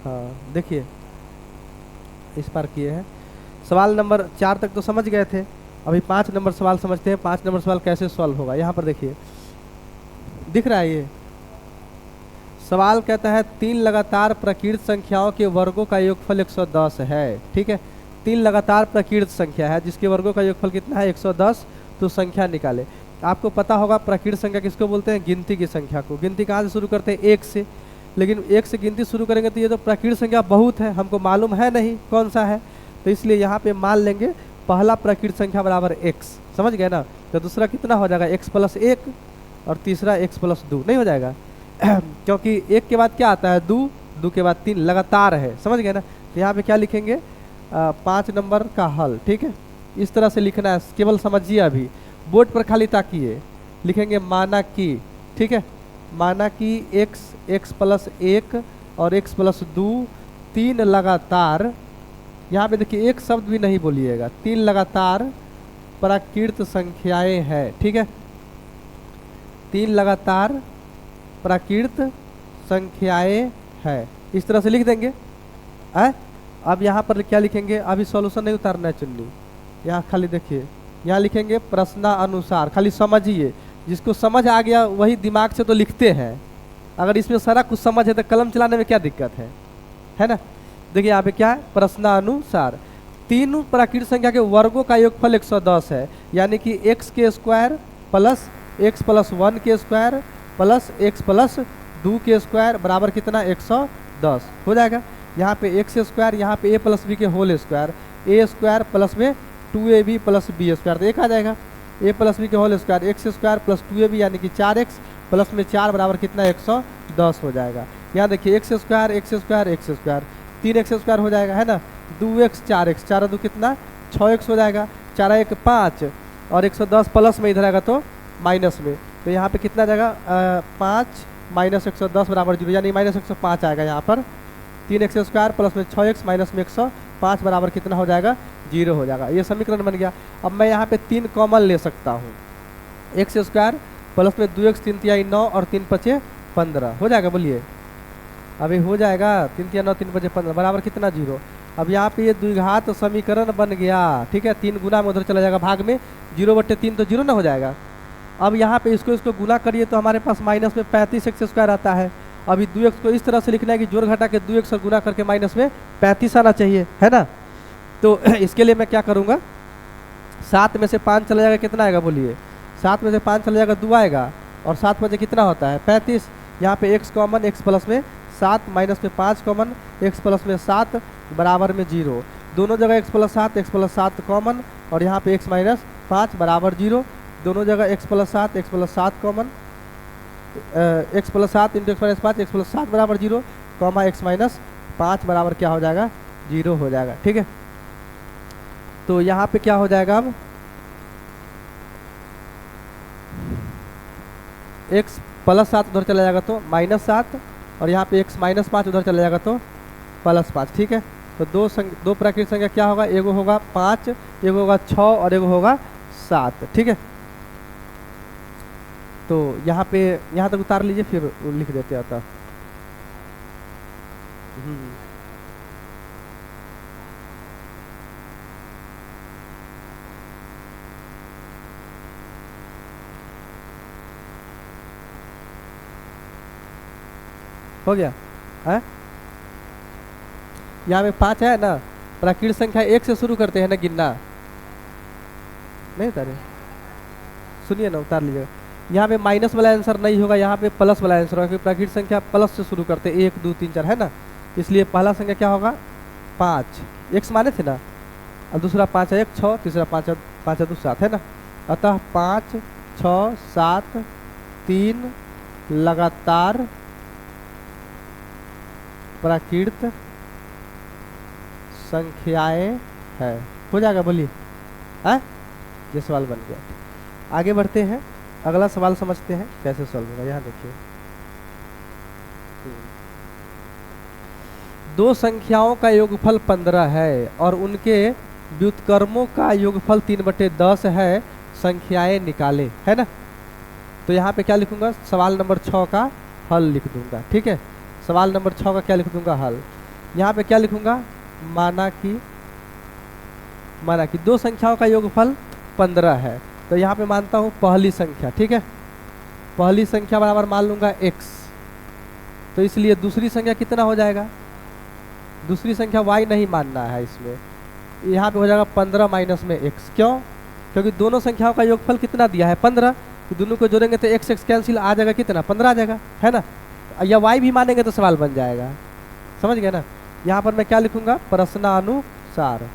हाँ देखिए, इस बार किए हैं। सवाल नंबर 4 तक तो समझ गए थे, अभी 5 नंबर सवाल समझते हैं। 5 नंबर सवाल कैसे सॉल्व होगा, यहाँ पर देखिए दिख रहा है ये सवाल कहता है 3 लगातार प्रकीर्त संख्याओं के वर्गों का योगफल 110 है। ठीक है, 3 लगातार प्रकीर्त संख्या है जिसके वर्गों का योगफल कितना है 110, तो संख्या निकाले। आपको पता होगा प्रकीर्त संख्या किसको बोलते हैं, गिनती की संख्या को। गिनती कहाँ से शुरू करते हैं, 1 से, लेकिन 1 से गिनती शुरू करेंगे तो ये तो प्रकीर्त संख्या बहुत है, हमको मालूम है नहीं कौन सा है, तो इसलिए यहाँ पे मान लेंगे पहला प्रकीर्त संख्या बराबर x। समझ गए ना, तो दूसरा कितना हो जाएगा x + 1 और तीसरा x + 2 नहीं हो जाएगा क्योंकि 1 के बाद क्या आता है 2, 2 के बाद 3 लगातार है। समझ गए ना, तो यहाँ पे क्या लिखेंगे 5 नंबर का हल। ठीक है, इस तरह से लिखना है, केवल समझिए, अभी बोर्ड पर खाली ताकिए। लिखेंगे माना कि, ठीक है, माना कि x + 1 और x + 2 3 लगातार, यहाँ पे देखिए एक शब्द भी नहीं बोलिएगा, 3 लगातार प्राकृत संख्याएं हैं। ठीक है, 3 लगातार प्राकृत संख्याएं है, इस तरह से लिख देंगे। अब यहाँ पर क्या लिखेंगे, अभी सॉल्यूशन नहीं उतारना है चुन्नी, यहाँ खाली देखिए, यहाँ लिखेंगे प्रश्नानुसार। खाली समझिए, जिसको समझ आ गया वही दिमाग से तो लिखते हैं, अगर इसमें सारा कुछ समझ है तो कलम चलाने में क्या दिक्कत है ना। देखिए यहाँ पे क्या है, प्रश्नानुसार 3 प्राकृत संख्या के वर्गों का योगफल 110 है, यानी कि x² + x + 1 के स्क्वायर प्लस x + 2 के स्क्वायर बराबर कितना 110 हो जाएगा। यहाँ पे x², यहाँ पे a + b के होल स्क्वायर, a² प्लस में 2ab + b², तो एक आ जाएगा a + b के होल स्क्वायर x² + 2ab यानी कि 4x प्लस में 4 बराबर कितना 110 हो जाएगा। यहाँ देखिए x² 3x² हो जाएगा, है ना, 2x 4x 4 2 कितना 6x हो जाएगा, 4 1 5 और 110 प्लस में इधर आएगा तो माइनस में, तो यहाँ पे कितना जाएगा 5 - 110 बराबर 0, यानी -105 आएगा। यहाँ पर 3x² प्लस में 6x माइनस में 105 बराबर कितना हो जाएगा 0 हो जाएगा। ये समीकरण बन गया। अब मैं यहाँ पे 3 कॉमन ले सकता हूँ, x² प्लस में 2x 3 × 9 और 3 × 5 = 15 हो जाएगा। बोलिए अभी हो जाएगा, 3 × 9 3 × 5 = 15 बराबर कितना 0। अब यहाँ पे ये द्विघात समीकरण बन गया। ठीक है, 3 गुना में उधर चला जाएगा भाग में, 0/3 तो 0 ना हो जाएगा। अब यहाँ पे इसको गुना करिए तो हमारे पास माइनस में 35x² आता है। अभी 2x को इस तरह से लिखना है कि जोड़ घटा के 2x और गुना करके माइनस में 35 आना चाहिए, है ना। तो इसके लिए मैं क्या करूँगा, 7 में से 5 चला जाएगा, कितना आएगा बोलिए, 7 में से 5 चला जाएगा 2 आएगा, और 7 बजे कितना होता है 35। यहाँ पे x कॉमन, x प्लस में 7 माइनस में 5 कॉमन, x प्लस में 7 बराबर में 0, दोनों जगह x + 7 x + 7 कॉमन, और यहाँ पे x - 5 बराबर 0, दोनों जगह x + 7 x + 7 common, x + 7 × x - 5 x + 7 बराबर 0, कॉमा x - 5 बराबर क्या हो जाएगा 0 हो जाएगा। ठीक है, तो यहाँ पे क्या हो जाएगा, अब x + 7 उधर चला जाएगा तो -7, और यहाँ पे x - 5 उधर चला जाएगा तो +5। ठीक है, तो दो प्राकृतिक संख्या क्या होगा, एगो होगा 5, एगो होगा 6 और एगो होगा 7। ठीक है, तो यहाँ पे यहाँ तक उतार लीजिए, फिर लिख देते आता। हो गया है, यहाँ में 5 है ना, प्राकृतिक संख्या 1 से शुरू करते हैं ना गिनना, नहीं उतारे, सुनिए ना, उतार लीजिएगा। यहाँ पे माइनस वाला आंसर नहीं होगा, यहाँ पे प्लस वाला आंसर होगा, क्योंकि प्राकृतिक संख्या प्लस से शुरू करते हैं, 1 2 3 4, है ना, इसलिए पहला संख्या क्या होगा 5, x माने थे ना, और दूसरा 5 है 1 6, तीसरा 5 है 2 7, है ना। अतः 5 6 7 3 लगातार प्राकृत संख्याएं है, हो जाएगा। बोलिए ये सवाल बन गया। आगे बढ़ते हैं, अगला सवाल समझते हैं कैसे सॉल्व होगा। यहाँ देखिए, दो संख्याओं का योगफल 15 है और उनके व्युत्क्रमों का योगफल 3/10 है, संख्याएं निकाले, है ना। तो यहाँ पे क्या लिखूंगा, सवाल नंबर 6 का हल लिख दूंगा। ठीक है, सवाल नंबर 6 का क्या लिख दूंगा, हल। यहाँ पे क्या लिखूंगा, माना कि दो संख्याओं का योगफल 15 है। तो यहाँ पे मानता हूँ पहली संख्या, ठीक है, पहली संख्या बराबर मान लूंगा x। तो इसलिए दूसरी संख्या कितना हो जाएगा, दूसरी संख्या y नहीं मानना है इसमें, यहाँ पे हो जाएगा 15 माइनस में x। क्यों, क्योंकि दोनों संख्याओं का योगफल कितना दिया है 15, तो दोनों को जोड़ेंगे तो x x कैंसिल आ जाएगा, कितना 15 आ जाएगा, है ना। या y भी मानेंगे तो सवाल बन जाएगा, समझ गए ना। यहाँ पर मैं क्या लिखूंगा, प्रश्नानुसार।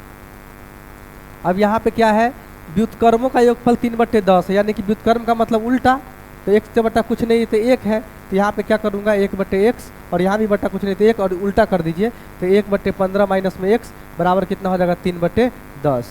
अब यहाँ पे क्या है, व्युत्क्रमों का योगफल 3/10 है, यानी कि व्युत्क्रम का मतलब उल्टा, तो x से बटा कुछ नहीं तो 1 है, तो यहाँ पे क्या करूँगा 1/x, और यहाँ भी बटा कुछ नहीं तो 1, और उल्टा कर दीजिए तो 1/15 माइनस में x बराबर कितना हो जाएगा 3/10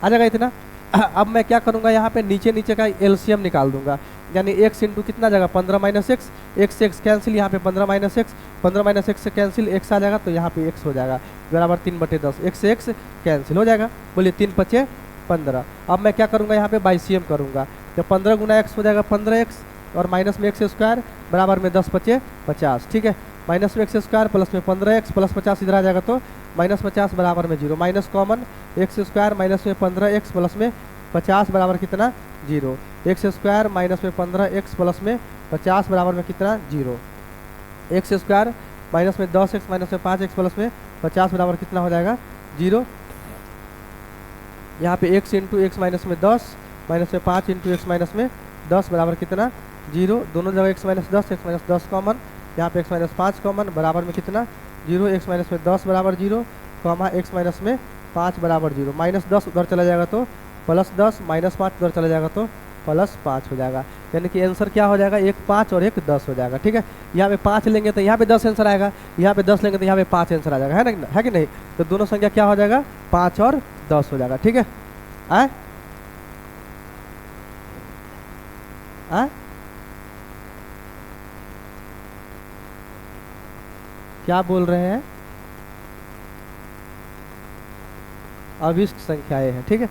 आ जाएगा इतना। अब मैं क्या करूँगा, यहाँ पे नीचे का एलसीएम निकाल दूंगा, यानी x इंटू कितना जाएगा 15 माइनस एक्स, x से x कैंसिल, यहाँ पे 15 माइनस एक्स, 15 माइनस एक्स से कैंसिल x आ जाएगा, तो यहाँ पे x हो जाएगा बराबर 3/10, x से x कैंसिल हो जाएगा, बोलिए 3×5=15। अब मैं क्या करूँगा, यहाँ पे बाइसीएम करूँगा, तो 15 गुना x हो जाएगा 15x, और माइनस में x² बराबर में 10×5=50, ठीक है, माइनस में x² प्लस में 15x प्लस 50 इधर आ जाएगा, तो -50 बराबर में 0, माइनस कॉमन x² माइनस में 15x प्लस में 50 बराबर कितना 0, x² माइनस में 15x प्लस में 50 बराबर में कितना 0, x² माइनस में 10x माइनस में 5x प्लस में 50 बराबर कितना हो जाएगा 0। यहाँ पे x इंटू एक्स माइनस में 10 माइनस में 5 इंटू एक्स माइनस में 10 बराबर कितना 0, दोनों जगह x माइनस 10 कॉमन, यहाँ पे x माइनस 5 कॉमन बराबर में कितना 0, x माइनस में 10 बराबर 0, कॉमा x माइनस में 5 बराबर 0, -10 उधर चला जाएगा तो +10, -5 उधर चला जाएगा तो +5 हो जाएगा, यानी कि आंसर क्या हो जाएगा, एक 5 और एक 10 हो जाएगा, ठीक है। यहाँ पे 5 लेंगे तो यहाँ पे 10 आंसर आएगा, यहाँ पे 10 लेंगे तो यहाँ पे 5 आंसर आ जाएगा, है ना, है कि नहीं। तो दोनों संख्या क्या हो जाएगा 5 और 10 हो जाएगा, ठीक है। आए आए क्या बोल रहे हैं, अभिष्ट संख्याएं हैं, ठीक है।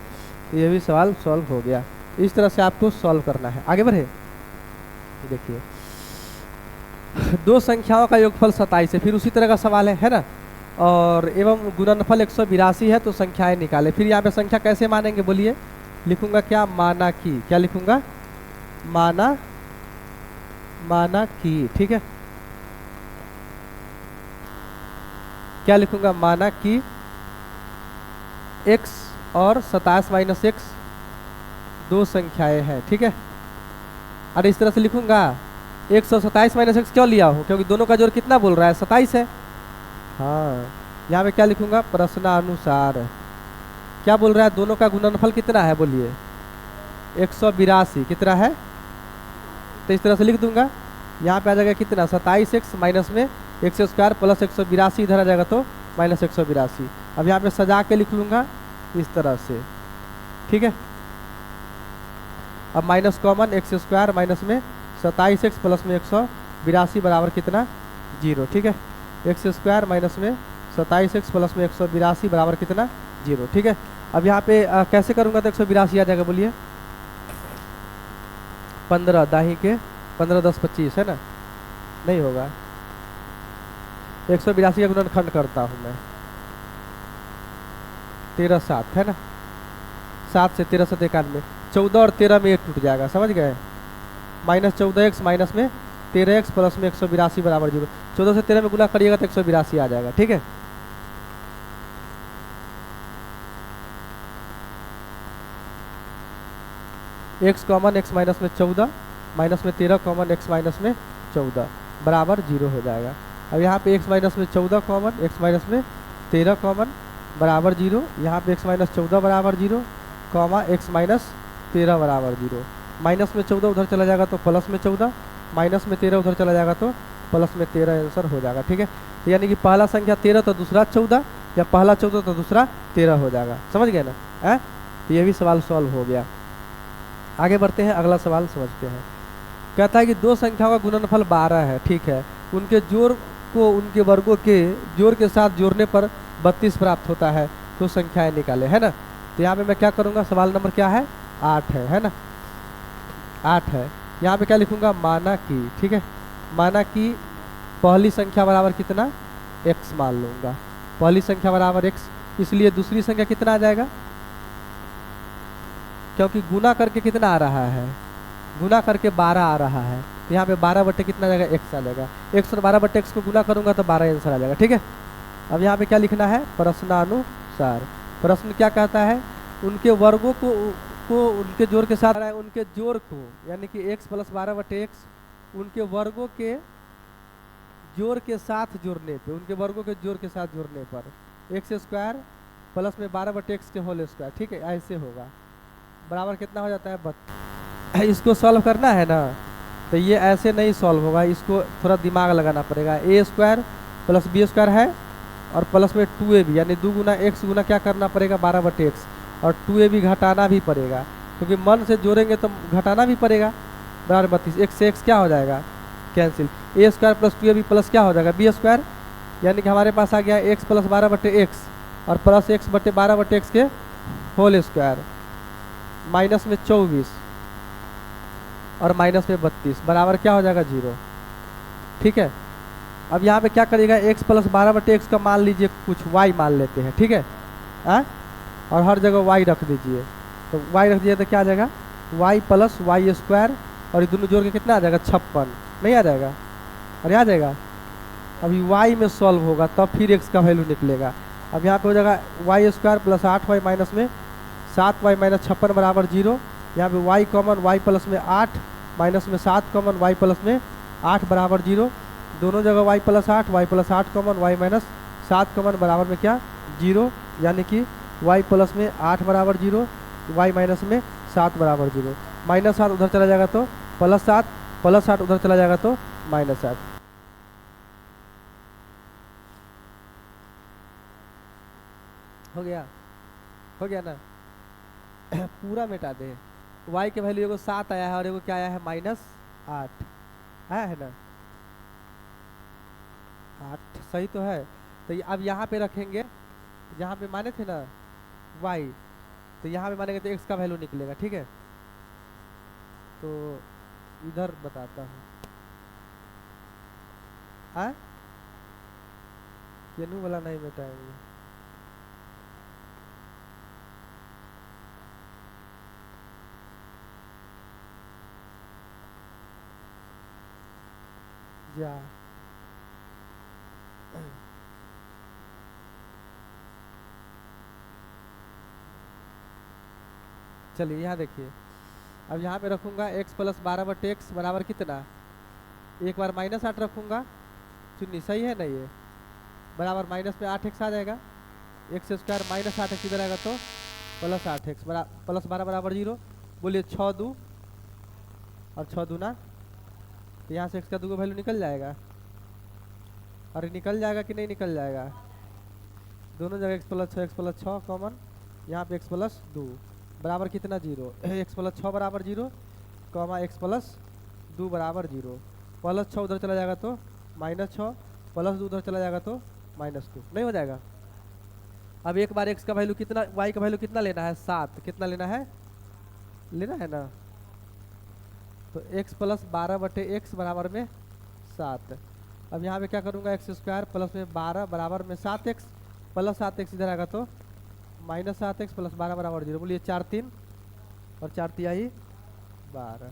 तो ये भी सवाल सॉल्व हो गया, इस तरह से आपको सॉल्व करना है। आगे बढ़े, देखिए दो संख्याओं का योगफल 27 है, फिर उसी तरह का सवाल है ना, और एवं गुणनफल 182 है, तो संख्याएं निकाले। फिर यहाँ पे संख्या कैसे मानेंगे बोलिए, लिखूंगा क्या, माना की, क्या लिखूंगा, माना की, ठीक है, क्या लिखूंगा, माना कि x और 27 माइनस एक्स दो संख्याएं हैं, ठीक है। अरे इस तरह से लिखूंगा, 127 माइनस एक्स क्यों लिया हूँ, क्योंकि दोनों का जोड़ कितना बोल रहा है 27 है। हाँ, यहाँ पे क्या लिखूंगा, प्रश्नानुसार, क्या बोल रहा है, दोनों का गुणनफल कितना है बोलिए 182, कितना है, तो इस तरह से लिख दूंगा। यहाँ पे आ जाएगा कितना 27x माइनस में x² प्लस 182 इधर आ जाएगा तो -182। अब यहाँ पे सजा के लिख लूँगा इस तरह से, ठीक है। अब माइनस कॉमन x² माइनस में 27x प्लस में 182 बराबर कितना 0, ठीक है, x² माइनस में 27x प्लस में 182 बराबर कितना 0, ठीक है। अब यहाँ पे कैसे करूँगा तो 182 आ जाएगा, बोलिए 15 दाही के 15 10 25 है ना, नहीं होगा, 182 का गुणनखंड करता हूँ मैं, 13 7 है ना, 7 से 13 7 91, 14 और 13 में 1 टूट जाएगा, समझ गए, -14x माइनस में 13x प्लस में 182 बराबर 0, 14 से 13 में गुना करिएगा तो 182 आ जाएगा, ठीक है। x कॉमन x माइनस में 14 माइनस में 13 कॉमन x माइनस में 14 बराबर 0 हो जाएगा। अब यहाँ पे x माइनस में 14 कॉमन x माइनस में 13 कॉमन बराबर 0, यहाँ पे x माइनस 14 बराबर 0 कॉमा x माइनस 13 बराबर 0, माइनस में 14 उधर चला जाएगा तो प्लस में 14, माइनस में 13 उधर चला जाएगा तो प्लस में 13 आंसर हो जाएगा, ठीक है। तो यानी कि पहला संख्या 13 तो दूसरा 14, या पहला 14 तो दूसरा 13 हो जाएगा, समझ गए ना, है। तो ये भी सवाल सॉल्व हो गया। आगे बढ़ते हैं, अगला सवाल समझते हैं। कहता है कि दो संख्याओं का गुणनफल 12 है, ठीक है, उनके जोड़ को उनके वर्गों के जोड़ के साथ जोड़ने पर 32 प्राप्त होता है, तो संख्याएं निकाले, है ना। तो यहाँ पे मैं क्या करूँगा, सवाल नंबर क्या है 8 है ना, 8 है। यहाँ पे क्या लिखूँगा, माना की, ठीक है, माना कि पहली संख्या बराबर कितना x मान लूँगा, पहली संख्या बराबर एक्स, इसलिए दूसरी संख्या कितना आ जाएगा, क्योंकि गुना करके कितना आ रहा है, गुना करके 12 आ रहा है, तो यहाँ पे 12 बट्टे कितना आ जाएगा, एक्स आ जाएगा। एक्स और 12 बट्टे एक्स को गुना करूंगा तो 12 आंसर आ जाएगा। ठीक है, अब यहाँ पे क्या लिखना है, प्रश्नानुसार। प्रश्न क्या कहता है, उनके वर्गों को उनके जोड़ के साथ, उनके जोड़ को यानी कि एक्स प्लस 12 बट्टे एक्स उनके वर्गों के जोड़ के साथ जोड़ने पे, उनके वर्गों के जोड़ के साथ जोड़ने पर एक्स स्क्वायर प्लस में 12 बट्टे एक्स के होल स्क्वायर। ठीक है, ऐसे होगा, बराबर कितना हो जाता है 32। इसको सॉल्व करना है ना, तो ये ऐसे नहीं सॉल्व होगा, इसको थोड़ा दिमाग लगाना पड़ेगा। ए स्क्वायर प्लस बी स्क्वायर है और प्लस में 2ab यानी 2 गुना एक्स गुना क्या करना पड़ेगा 12 बटे एक्स, और 2ab घटाना भी पड़ेगा क्योंकि मन से जोड़ेंगे तो घटाना भी पड़ेगा। बराबर 32, एक्स से एक्स क्या हो जाएगा कैंसिल, ए स्क्वायर प्लस 2ab प्लस क्या हो जाएगा बी स्क्वायर, यानी कि हमारे पास आ गया एक्स प्लस 12 बटे एक्स और प्लस एक्स बटे 12 बटे एक्स के होल स्क्वायर, माइनस में 24 और माइनस में 32 बराबर क्या हो जाएगा 0। ठीक है, अब यहाँ पे क्या करिएगा, x प्लस 12 बटे एक्स का मान लीजिए कुछ y मान लेते हैं। ठीक है, और हर जगह y रख दीजिए, तो y रख दीजिए तो क्या आ जाएगा y प्लस वाई स्क्वायर, और ये दोनों जोड़ के कितना आ जाएगा 56, नहीं आ जाएगा, और आ जाएगा। अभी y में सॉल्व होगा तब फिर x का वैल्यू निकलेगा। अब यहाँ पे हो जाएगा Y square plus 8y minus में 7y माइनस 56 बराबर 0। यहाँ पे y कॉमन y प्लस में 8 माइनस में 7 कॉमन y प्लस में 8 बराबर 0। दोनों जगह y plus 8 common y minus 7 common बराबर में क्या 0, यानी कि y प्लस में 8 बराबर 0, y माइनस में 7 बराबर 0। माइनस 7 उधर चला जाएगा तो प्लस 7, प्लस 8 उधर चला जाएगा तो माइनस 8। हो गया ना पूरा मिटा दे। y के वैल्यू एगो 7 आया है और एगो क्या आया है -8 आया है ना, 8 सही तो है। तो अब यहाँ पे रखेंगे, यहाँ पे माने थे ना y, तो यहाँ पे मानेंगे तो x का वैल्यू निकलेगा। ठीक है, तो इधर बताता हूँ, ये नू वाला नहीं मिटाएंगे, जा चलिए यहाँ देखिए, अब यहाँ पे रखूँगा x प्लस 12 बटे एक्स बराबर कितना, एक बार -8 रखूँगा, चुन्नी सही है ना, ये बराबर माइनस में 8x आ जाएगा, एक्स स्क्वायर माइनस 8x इधर आएगा तो प्लस 8x प्लस 12 बराबर 0। बोलिए 6 2 और 6 दूना, तो यहाँ से x का 2 का वैल्यू निकल जाएगा, अरे निकल जाएगा कि नहीं निकल जाएगा, दोनों जगह x प्लस 6 कॉमन, यहाँ पे x प्लस 2 बराबर कितना 0, x प्लस 6 बराबर 0 कॉमा x प्लस 2 बराबर 0, प्लस 6 उधर चला जाएगा तो -6, प्लस 2 उधर चला जाएगा तो -2, नहीं हो जाएगा। अब एक बार x का वैल्यू कितना, y का वैल्यू कितना लेना है 7, कितना लेना है ना, तो x प्लस 12 बटे एक्स बराबर में 7। अब यहाँ पे क्या करूँगा, एक्स स्क्वायर प्लस में 12 बराबर में 7x प्लस 7x इधर आएगा तो -7x प्लस 12 बराबर 0। बोलिए 4 3 और 4 तिहाई 12।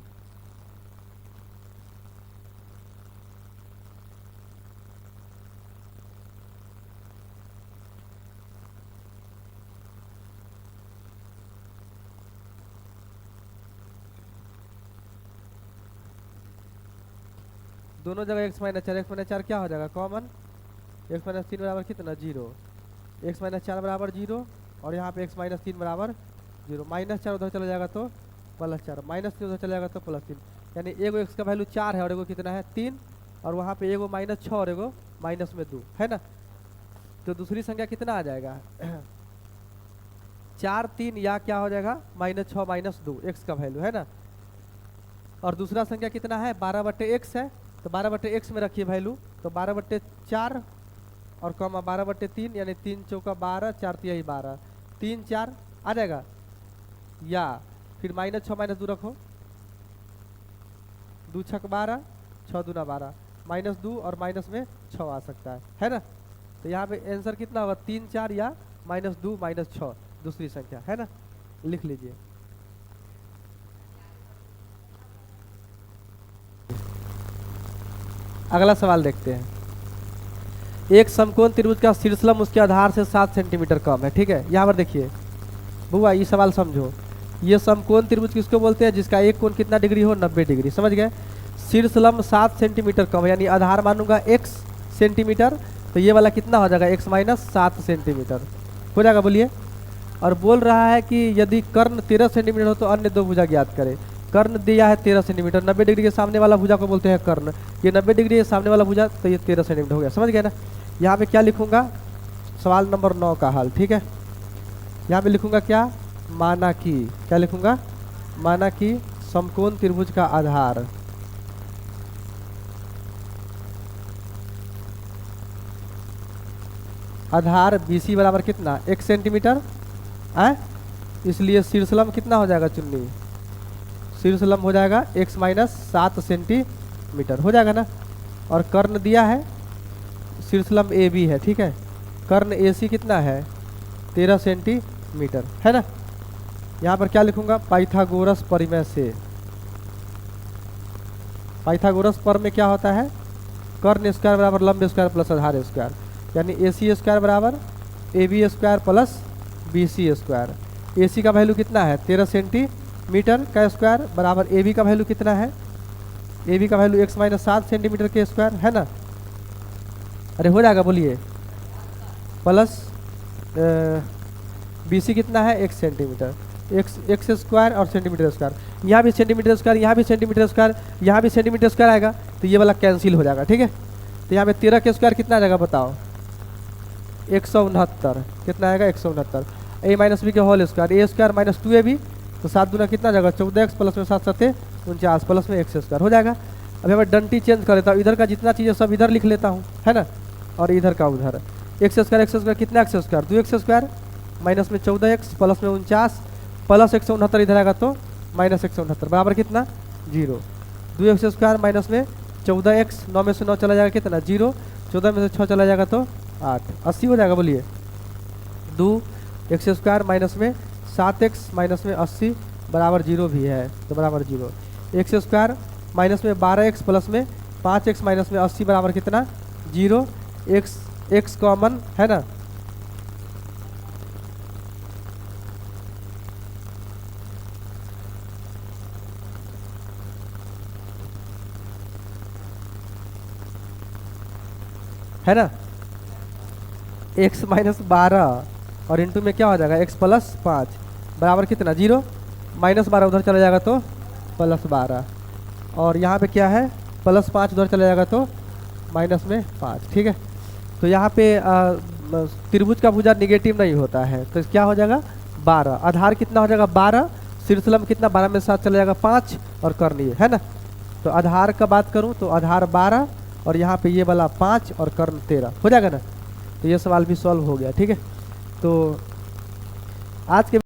दोनों जगह x माइनस 4 क्या हो जाएगा कॉमन, x माइनस 3 बराबर कितना 0, x माइनस 4 बराबर 0 और यहाँ पे x माइनस 3 बराबर 0, -4 उधर चला जाएगा तो +4, -3 उधर चला जाएगा तो +3, यानी एगो x का वैल्यू 4 है और एगो कितना है 3, और वहाँ पे एगो -6 और एगो -2 है ना, तो दूसरी संख्या कितना आ जाएगा 4 3 या क्या हो जाएगा -6 -2 x का वैल्यू है ना, और दूसरा संख्या कितना है 12 बटे x है, तो 12 बटे एक्स में रखिए वैल्यू, तो 12 बटे 4 और कॉमा 12 बटे 3 यानी 3 चौका 12 4 तिहाई 12, 3 4 आ जाएगा, या फिर -6 -2 रखो, 2 छक 12 6 दूना 12, -2 और माइनस में 6 आ सकता है ना, तो यहाँ पे आंसर कितना होगा 3 4 या -2 -6 दूसरी संख्या है ना, लिख लीजिए। अगला सवाल देखते हैं। एक समकोण त्रिभुज का शीर्षलंब उसके आधार से 7 सेंटीमीटर कम है, ठीक है। यहाँ पर देखिए बुआ, ये सवाल समझो। ये समकोण त्रिभुज किसको बोलते हैं? जिसका एक कोण कितना डिग्री हो? 90 डिग्री, समझ गए। शीर्षलंब 7 सेंटीमीटर कम है, यानी आधार मानूंगा x सेंटीमीटर, तो ये वाला कितना हो जाएगा x - 7 सेंटीमीटर हो जाएगा, बोलिए। और बोल रहा है कि यदि कर्ण 13 सेंटीमीटर हो तो अन्य दो भुजा ज्ञात करें। कर्ण दिया है 13 सेंटीमीटर, 90 डिग्री के सामने वाला भुजा को बोलते हैं कर्ण। ये 90 डिग्री के सामने वाला भुजा, तो ये 13 सेंटीमीटर हो गया, समझ गए ना। यहाँ पे क्या लिखूंगा? सवाल नंबर 9 का हल, ठीक है। यहाँ पे लिखूंगा क्या? माना कि, क्या लिखूंगा? माना कि समकोण त्रिभुज का आधार BC बराबर कितना? 1 सेंटीमीटर है, इसलिए शीर्षलंब कितना हो जाएगा चुन्नी? शीर्षलंब हो जाएगा x - 7 सेंटीमीटर हो जाएगा ना। और कर्ण दिया है, शीर्षलंब AB है, ठीक है। कर्ण AC कितना है? 13 सेंटीमीटर है ना। यहाँ पर क्या लिखूंगा? पाइथागोरस परिमेय से। पाइथागोरस प्रमेय क्या होता है? कर्ण स्क्वायर बराबर लंब स्क्वायर प्लस आधार स्क्वायर, यानी AC स्क्वायर बराबर AB square plus BC square. AC का वैल्यू कितना है? 13 सेंटीमीटर का स्क्वायर बराबर AB का वैल्यू कितना है? AB का वैल्यू x - 7 सेंटीमीटर के स्क्वायर है ना। अरे हो जाएगा, बोलिए। प्लस BC कितना है? 1 सेंटीमीटर, x स्क्वायर और सेंटीमीटर स्क्वायर। यहाँ भी सेंटीमीटर स्क्वायर, यहाँ भी सेंटीमीटर स्क्वायर, यहाँ भी सेंटीमीटर स्क्वायर आएगा, तो ये वाला कैंसिल हो जाएगा, ठीक है। तो यहाँ पे 13 के स्क्वायर कितना आ जाएगा बताओ? 169। कितना आएगा? 169। a - b के whole square, a square - 2ab, तो 7 दूना कितना आ जाएगा? 14x प्लस में 7 7 49 प्लस में x स्क्वायर हो जाएगा। अभी मैं डंटी चेंज कर लेता हूँ, इधर का जितना चीज़ है सब इधर लिख लेता हूँ, है ना, और इधर का उधर। x स्क्वायर कितना? x square 2x square minus में 14x प्लस में 49 प्लस 169 इधर आएगा तो -169 बराबर कितना? 0। 2x स्क्वायर माइनस में 14x, 9 में से 9 चला जाएगा कितना? 0। 14 में से 6 चला जाएगा तो 8, 80 हो जाएगा, बोलिए। 2x स्क्वायर माइनस में 7x माइनस में 80 बराबर 0 भी है, तो बराबर 0। x स्क्वायर माइनस में 12x प्लस में 5x माइनस में 80 बराबर कितना? 0। x कॉमन है ना, है ना। x - 12 और इंटू में क्या हो जाएगा? x + 5 बराबर कितना? 0। -12 उधर चला जाएगा तो +12, और यहाँ पे क्या है? +5 उधर चला जाएगा तो -5, ठीक है। तो यहाँ पे त्रिभुज का भुजा निगेटिव नहीं होता है, तो क्या हो जाएगा? 12। आधार कितना हो जाएगा? 12। शीर्षलंब कितना? 12 में 7 चला जाएगा 5, और कर्ण ये है ना। तो आधार का बात करूँ तो आधार 12 और यहाँ पे ये वाला 5 और कर्ण 13 हो जाएगा ना। तो ये सवाल भी सॉल्व हो गया, ठीक है। तो आज के